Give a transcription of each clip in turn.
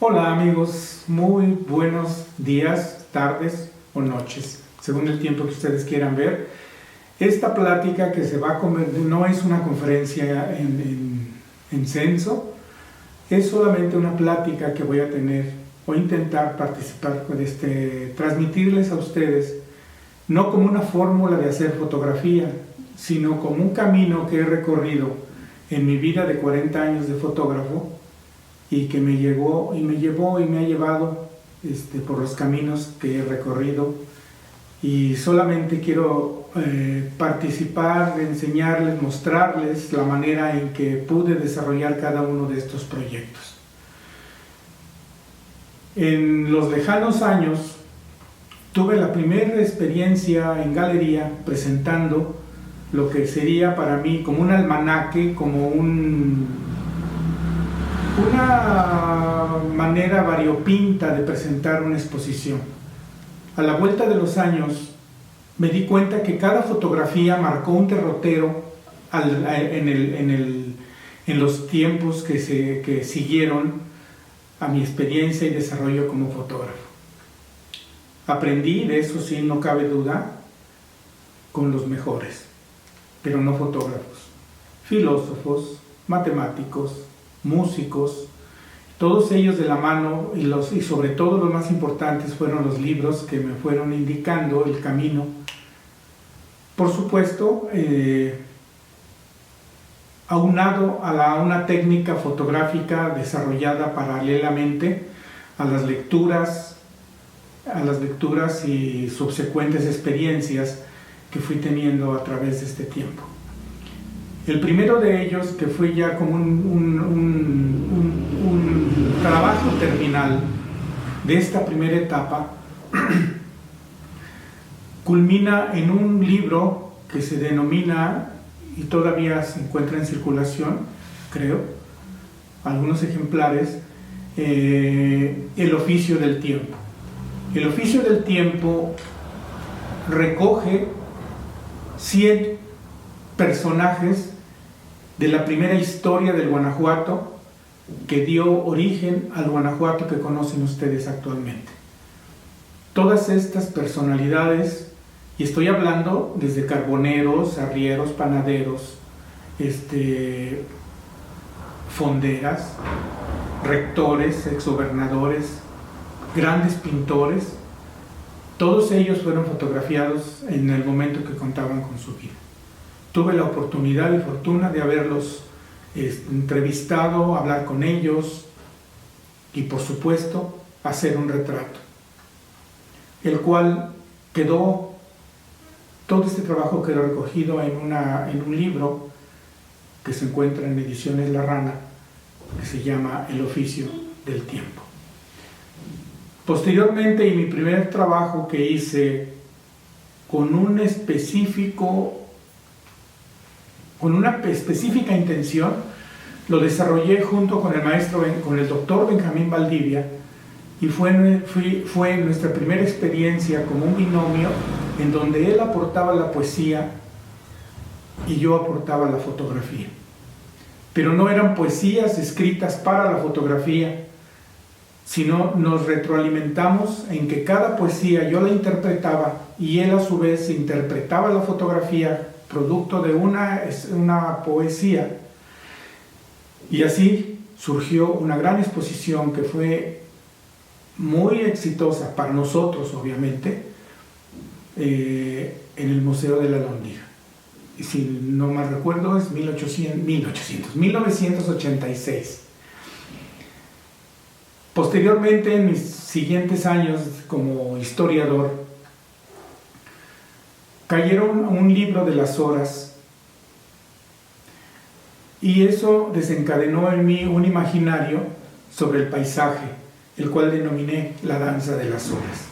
Hola amigos, muy buenos días, tardes o noches, según el tiempo que ustedes quieran ver. Esta plática que se va a convertir no es una conferencia en censo, es solamente una plática que voy a tener o intentar participar con transmitirles a ustedes, no como una fórmula de hacer fotografía, sino como un camino que he recorrido en mi vida de 40 años de fotógrafo y que me llevó y me ha llevado por los caminos que he recorrido, y solamente quiero participar, enseñarles, mostrarles la manera en que pude desarrollar cada uno de estos proyectos. En los lejanos años tuve la primera experiencia en galería presentando lo que sería para mí como un almanaque, como una manera variopinta de presentar una exposición. A la vuelta de los años me di cuenta que cada fotografía marcó un derrotero en los tiempos que siguieron a mi experiencia y desarrollo como fotógrafo. Aprendí, de eso sí, no cabe duda, con los mejores, pero no fotógrafos, filósofos, matemáticos, músicos, todos ellos de la mano, y sobre todo los más importantes fueron los libros que me fueron indicando el camino. Por supuesto, aunado a una técnica fotográfica desarrollada paralelamente a las lecturas y subsecuentes experiencias que fui teniendo a través de este tiempo. El primero de ellos, que fue ya como un trabajo terminal de esta primera etapa, culmina en un libro que se denomina, y todavía se encuentra en circulación, creo, algunos ejemplares, El oficio del tiempo. El oficio del tiempo recoge 100 personajes de la primera historia del Guanajuato que dio origen al Guanajuato que conocen ustedes actualmente. Todas estas personalidades, y estoy hablando desde carboneros, arrieros, panaderos, fonderas, rectores, exgobernadores, grandes pintores, todos ellos fueron fotografiados en el momento que contaban con su vida. Tuve la oportunidad y fortuna de haberlos entrevistado, hablar con ellos y, por supuesto, hacer un retrato, el cual todo este trabajo quedó recogido en un libro que se encuentra en Ediciones La Rana, que se llama El oficio del tiempo. Posteriormente, y mi primer trabajo que hice con una específica intención, lo desarrollé junto con el doctor Benjamín Valdivia, y fue nuestra primera experiencia como un binomio en donde él aportaba la poesía y yo aportaba la fotografía. Pero no eran poesías escritas para la fotografía, sino nos retroalimentamos en que cada poesía yo la interpretaba y él a su vez interpretaba la fotografía producto de una poesía, y así surgió una gran exposición que fue muy exitosa para nosotros, obviamente, en el Museo de la Alhóndiga. Y si no mal recuerdo es 1986. Posteriormente, en mis siguientes años como historiador, cayeron un libro de las horas, y eso desencadenó en mí un imaginario sobre el paisaje, el cual denominé la danza de las horas.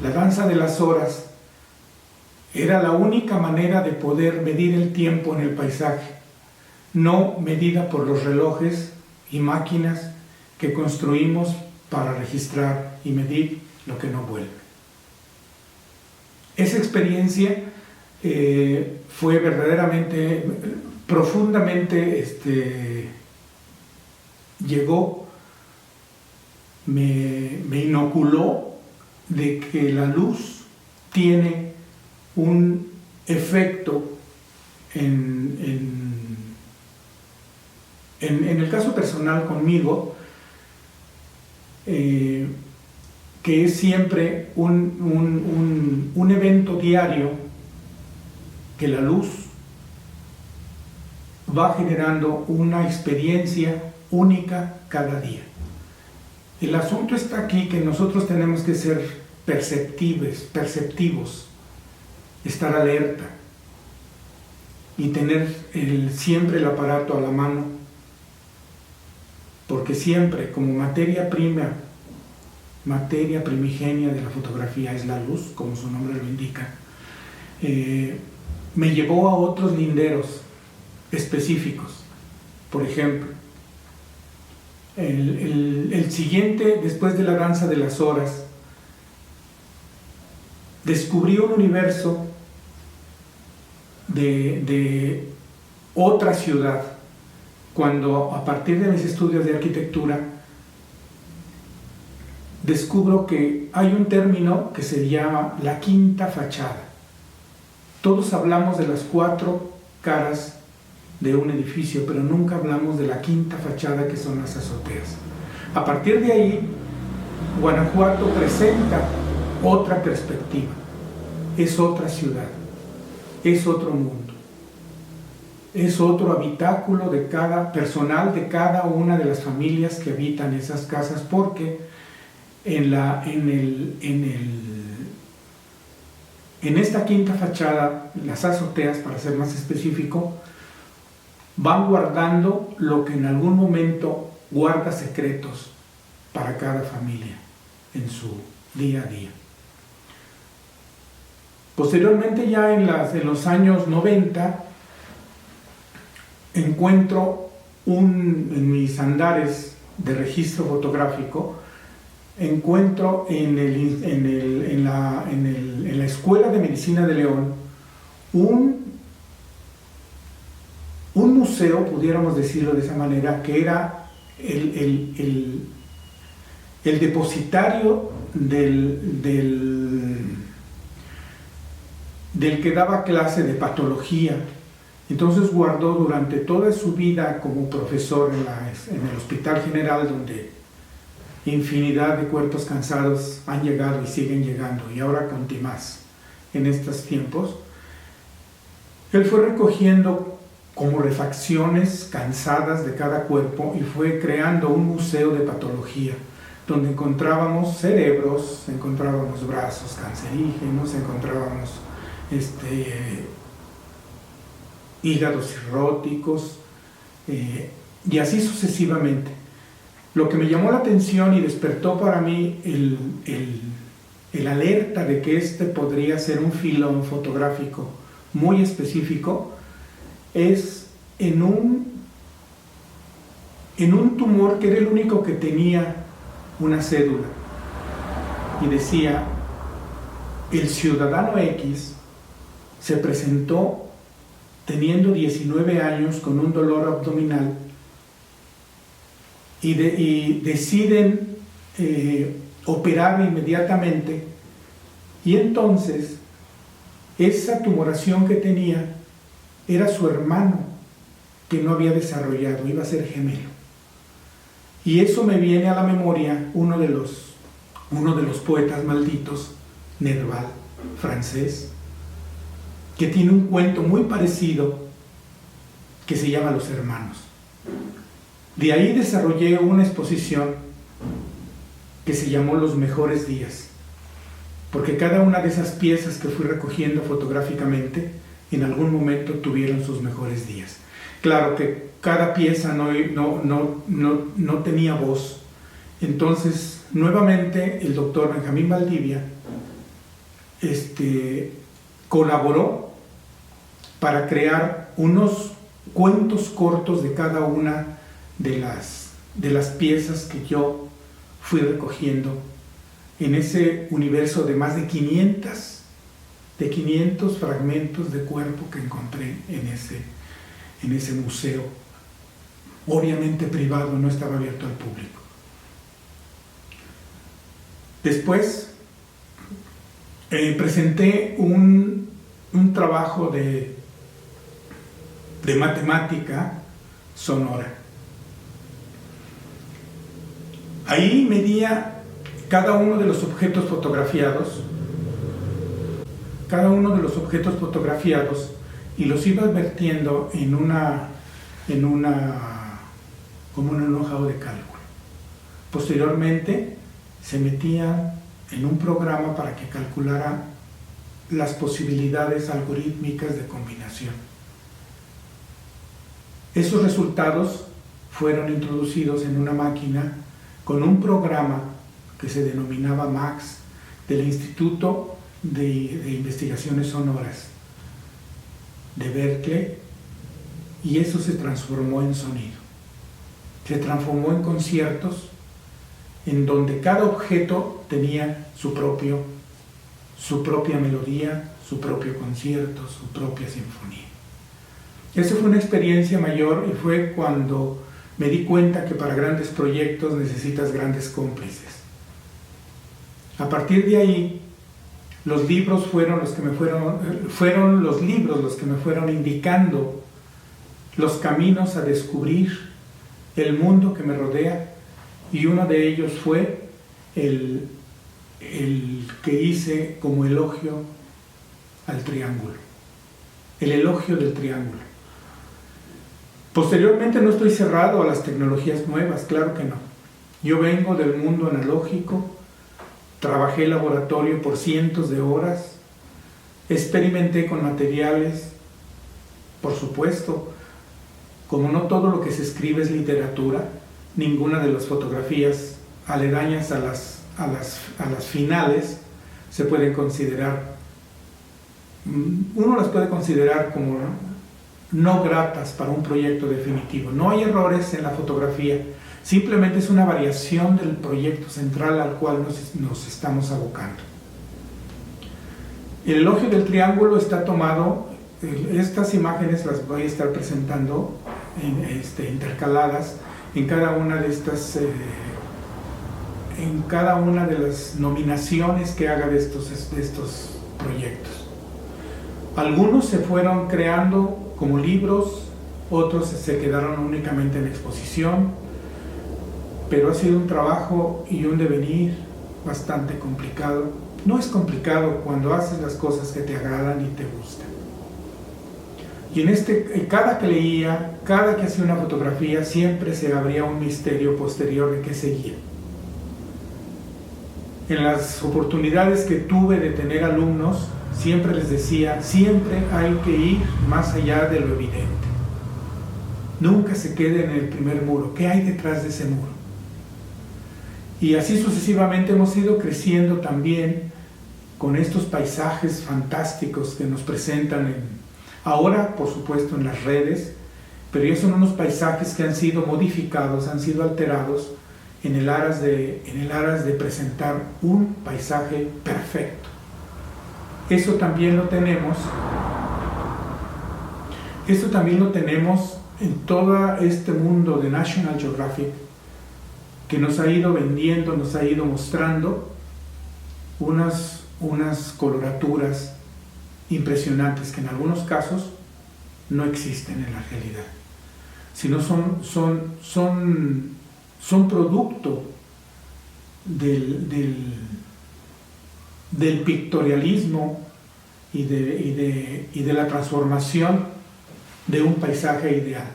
La danza de las horas era la única manera de poder medir el tiempo en el paisaje, no medida por los relojes y máquinas que construimos para registrar y medir lo que no vuelve. Esa experiencia fue verdaderamente, profundamente, llegó me inoculó de que la luz tiene un efecto en el caso personal conmigo, que es siempre un evento diario que la luz va generando una experiencia única cada día. El asunto está aquí que nosotros tenemos que ser perceptivos, estar alerta y tener siempre el aparato a la mano, porque siempre como materia primigenia de la fotografía es la luz, como su nombre lo indica, me llevó a otros linderos específicos. Por ejemplo, el siguiente, después de la danza de las horas, descubrí un universo de otra ciudad, cuando a partir de mis estudios de arquitectura descubro que hay un término que se llama la quinta fachada. Todos hablamos de las 4 caras de un edificio, pero nunca hablamos de la quinta fachada, que son las azoteas. A partir de ahí, Guanajuato presenta otra perspectiva, es otra ciudad, es otro mundo, es otro habitáculo de personal de cada una de las familias que habitan esas casas, porque en esta quinta fachada, las azoteas, para ser más específico, van guardando lo que en algún momento guarda secretos para cada familia en su día a día. Posteriormente, ya en los años 90, encuentro en mis andares de registro fotográfico, encuentro en la Escuela de Medicina de León un museo, pudiéramos decirlo de esa manera, que era el depositario del que daba clase de patología. Entonces guardó durante toda su vida como profesor en el Hospital General, donde infinidad de cuerpos cansados han llegado y siguen llegando, y ahora más en estos tiempos. Él fue recogiendo como refacciones cansadas de cada cuerpo y fue creando un museo de patología, donde encontrábamos cerebros, encontrábamos brazos cancerígenos, encontrábamos hígados cirróticos, y así sucesivamente. Lo que me llamó la atención y despertó para mí el alerta de que podría ser un filón fotográfico muy específico es en un tumor que era el único que tenía una cédula, y decía: el ciudadano X se presentó teniendo 19 años con un dolor abdominal, y deciden operar inmediatamente, y entonces esa tumoración que tenía era su hermano, que no había desarrollado, iba a ser gemelo. Y eso me viene a la memoria uno de los poetas malditos, Nerval, francés, que tiene un cuento muy parecido que se llama Los Hermanos. De ahí desarrollé una exposición que se llamó Los Mejores Días, porque cada una de esas piezas que fui recogiendo fotográficamente en algún momento tuvieron sus mejores días. Claro que cada pieza no tenía voz. Entonces, nuevamente, el doctor Benjamín Valdivia colaboró para crear unos cuentos cortos de cada una de las piezas que yo fui recogiendo en ese universo de más de 500 fragmentos de cuerpo que encontré en ese museo, obviamente privado, no estaba abierto al público. Después presenté un trabajo de matemática sonora. Ahí medía cada uno de los objetos fotografiados, y los iba vertiendo como un enojado de cálculo. Posteriormente se metía en un programa para que calculara las posibilidades algorítmicas de combinación. Esos resultados fueron introducidos en una máquina con un programa que se denominaba MAX del Instituto de Investigaciones Sonoras de Berkeley, y eso se transformó en sonido. Se transformó en conciertos en donde cada objeto tenía su propia melodía, su propio concierto, su propia sinfonía. Esa fue una experiencia mayor, y fue cuando me di cuenta que para grandes proyectos necesitas grandes cómplices. A partir de ahí, los libros fueron los que me fueron indicando los caminos a descubrir el mundo que me rodea, y uno de ellos fue el que hice como elogio al triángulo, el elogio del triángulo. Posteriormente no estoy cerrado a las tecnologías nuevas, claro que no. Yo vengo del mundo analógico, trabajé en laboratorio por cientos de horas, experimenté con materiales, por supuesto, como no todo lo que se escribe es literatura, ninguna de las fotografías aledañas a las finales se pueden considerar, uno las puede considerar como no gratas para un proyecto definitivo. No hay errores en la fotografía, simplemente es una variación del proyecto central al cual nos estamos abocando. El elogio del triángulo está tomado, estas imágenes las voy a estar presentando intercaladas en cada una de estas, en cada una de las nominaciones que haga de estos proyectos. Algunos se fueron creando como libros, otros se quedaron únicamente en exposición, pero ha sido un trabajo y un devenir bastante complicado. No es complicado cuando haces las cosas que te agradan y te gustan. Y cada que leía, cada que hacía una fotografía, siempre se abría un misterio posterior de qué seguía. En las oportunidades que tuve de tener alumnos, siempre les decía, siempre hay que ir más allá de lo evidente. Nunca se quede en el primer muro. ¿Qué hay detrás de ese muro? Y así sucesivamente hemos ido creciendo también con estos paisajes fantásticos que nos presentan ahora, por supuesto, en las redes, pero ya son unos paisajes que han sido modificados, han sido alterados en el aras de presentar un paisaje perfecto. Eso también lo tenemos en todo este mundo de National Geographic, que nos ha ido vendiendo, nos ha ido mostrando unas coloraturas impresionantes que en algunos casos no existen en la realidad, sino son producto del pictorialismo y de la transformación de un paisaje ideal.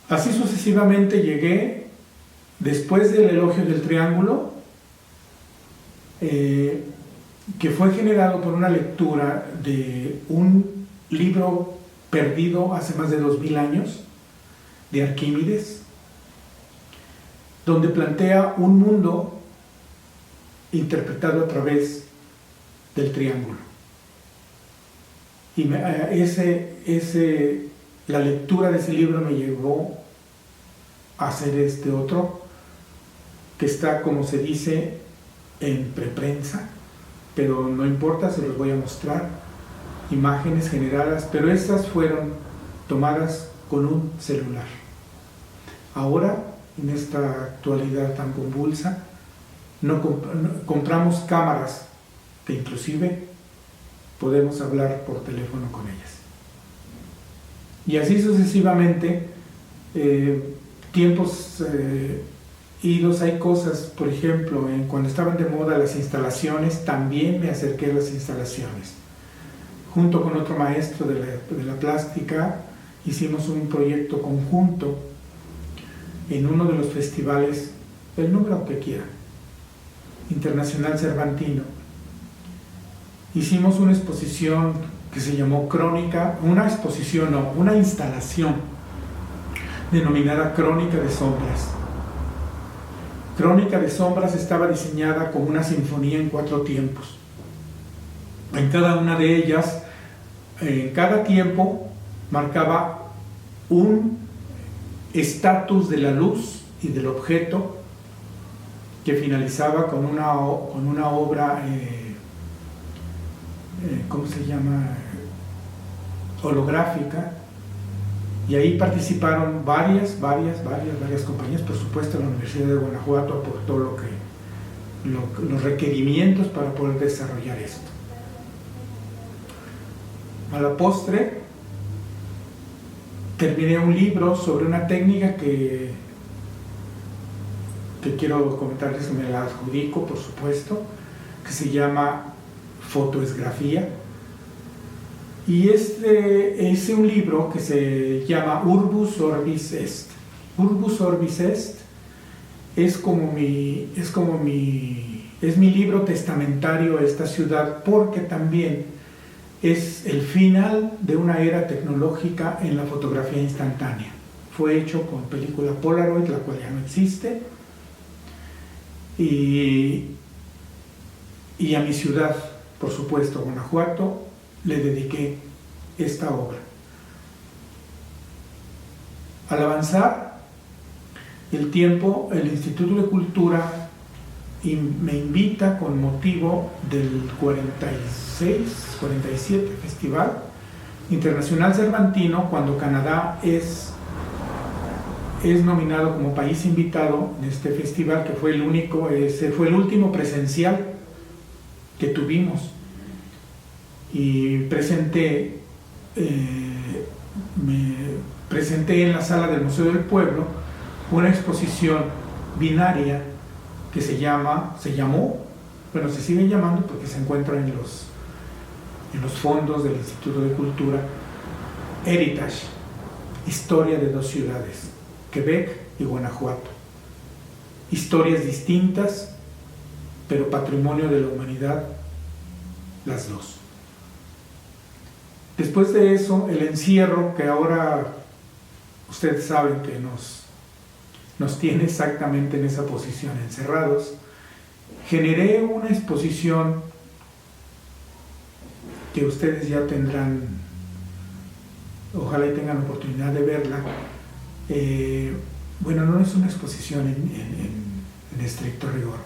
Así sucesivamente llegué, después del elogio del triángulo, que fue generado por una lectura de un libro perdido hace más de 2000 años, de Arquímedes, donde plantea un mundo interpretado a través del triángulo. Y la lectura de ese libro me llevó a hacer este otro, que está, como se dice, en preprensa, pero no importa, se los voy a mostrar, imágenes generadas, pero estas fueron tomadas con un celular. Ahora, en esta actualidad tan convulsa, compramos cámaras que inclusive podemos hablar por teléfono con ellas. Y así sucesivamente, tiempos idos, hay cosas, por ejemplo, cuando estaban de moda las instalaciones, también me acerqué a las instalaciones. Junto con otro maestro de la plástica, hicimos un proyecto conjunto en uno de los festivales, el número que quieran, Internacional Cervantino. Hicimos una exposición que se llamó Crónica, una instalación denominada Crónica de Sombras. Crónica de Sombras estaba diseñada como una sinfonía en 4 tiempos. En cada una de ellas, en cada tiempo, marcaba un estatus de la luz y del objeto que finalizaba con una obra, ¿cómo se llama?, holográfica, y ahí participaron varias compañías. Por supuesto, la Universidad de Guanajuato aportó los requerimientos para poder desarrollar esto. A la postre, terminé un libro sobre una técnica que quiero comentarles, que me la adjudico, por supuesto, que se llama fotoesgrafía. Y hice un libro que se llama Urbus Orbis Est. Urbus Orbis Est es mi libro testamentario a esta ciudad, porque también es el final de una era tecnológica en la fotografía instantánea. Fue hecho con película Polaroid, la cual ya no existe, y a mi ciudad, por supuesto, Guanajuato, le dediqué esta obra. Al avanzar el tiempo, el Instituto de Cultura me invita con motivo del 47 Festival Internacional Cervantino, cuando Canadá es nominado como país invitado en este festival, que fue el último presencial que tuvimos. Y me presenté en la sala del Museo del Pueblo una exposición binaria que se sigue llamando, porque se encuentra en los fondos del Instituto de Cultura, Heritage, historia de 2 ciudades, Quebec y Guanajuato. Historias distintas, pero patrimonio de la humanidad, las dos. Después de eso, el encierro, que ahora ustedes saben que nos tiene exactamente en esa posición, encerrados, generé una exposición que ustedes ya tendrán, ojalá y tengan oportunidad de verla. Bueno, no es una exposición en estricto rigor.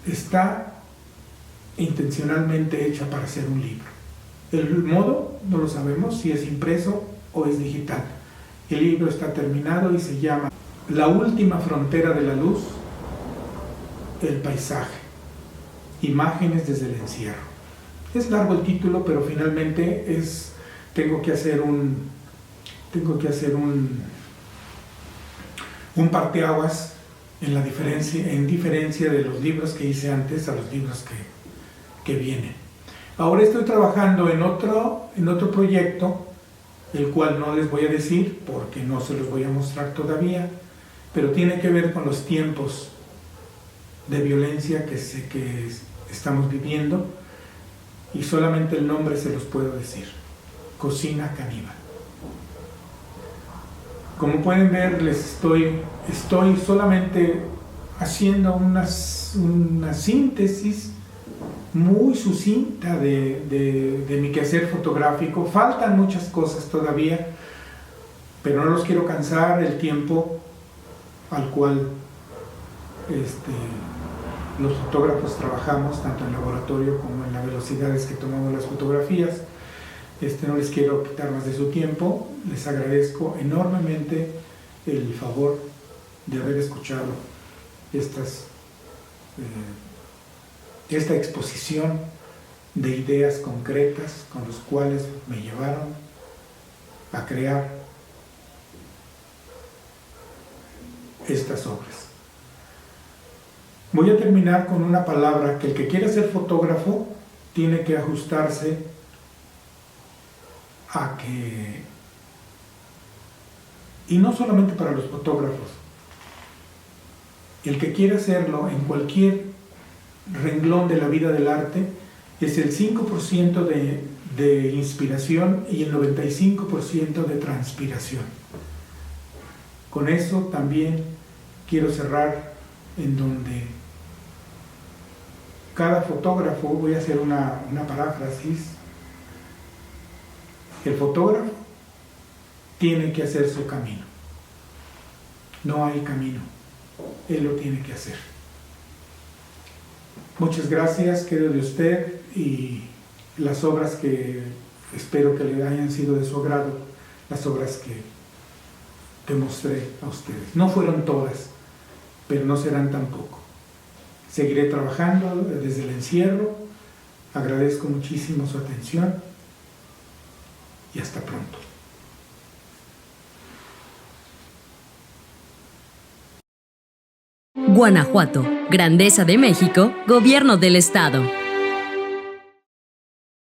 Está intencionalmente hecha para ser un libro. El modo no lo sabemos, si es impreso o es digital. El libro está terminado y se llama La última frontera de la luz, el paisaje, imágenes desde el encierro. Es largo el título, pero finalmente tengo que hacer un parteaguas en diferencia de los libros que hice antes a los libros que vienen. Ahora estoy trabajando en otro proyecto, el cual no les voy a decir porque no se los voy a mostrar todavía, pero tiene que ver con los tiempos de violencia que estamos viviendo, y solamente el nombre se los puedo decir: Cocina Caníbal. Como pueden ver, estoy solamente haciendo una síntesis muy sucinta de mi quehacer fotográfico. Faltan muchas cosas todavía, pero no los quiero cansar. El tiempo al cual los fotógrafos trabajamos, tanto en laboratorio como en las velocidades que tomamos las fotografías, no les quiero quitar más de su tiempo. Les agradezco enormemente el favor de haber escuchado esta exposición de ideas concretas con los cuales me llevaron a crear estas obras. Voy a terminar con una palabra que el que quiera ser fotógrafo tiene que ajustarse a que, y no solamente para los fotógrafos, el que quiera hacerlo en cualquier renglón de la vida del arte, es el 5% de inspiración y el 95% de transpiración. Con eso también quiero cerrar, en donde cada fotógrafo, voy a hacer una paráfrasis, el fotógrafo tiene que hacer su camino. No hay camino, él lo tiene que hacer. Muchas gracias, querido de usted, y las obras que espero que le hayan sido de su agrado, las obras que mostré a ustedes. No fueron todas, pero no serán tampoco. Seguiré trabajando desde el encierro. Agradezco muchísimo su atención y hasta pronto. Guanajuato, Grandeza de México, Gobierno del Estado.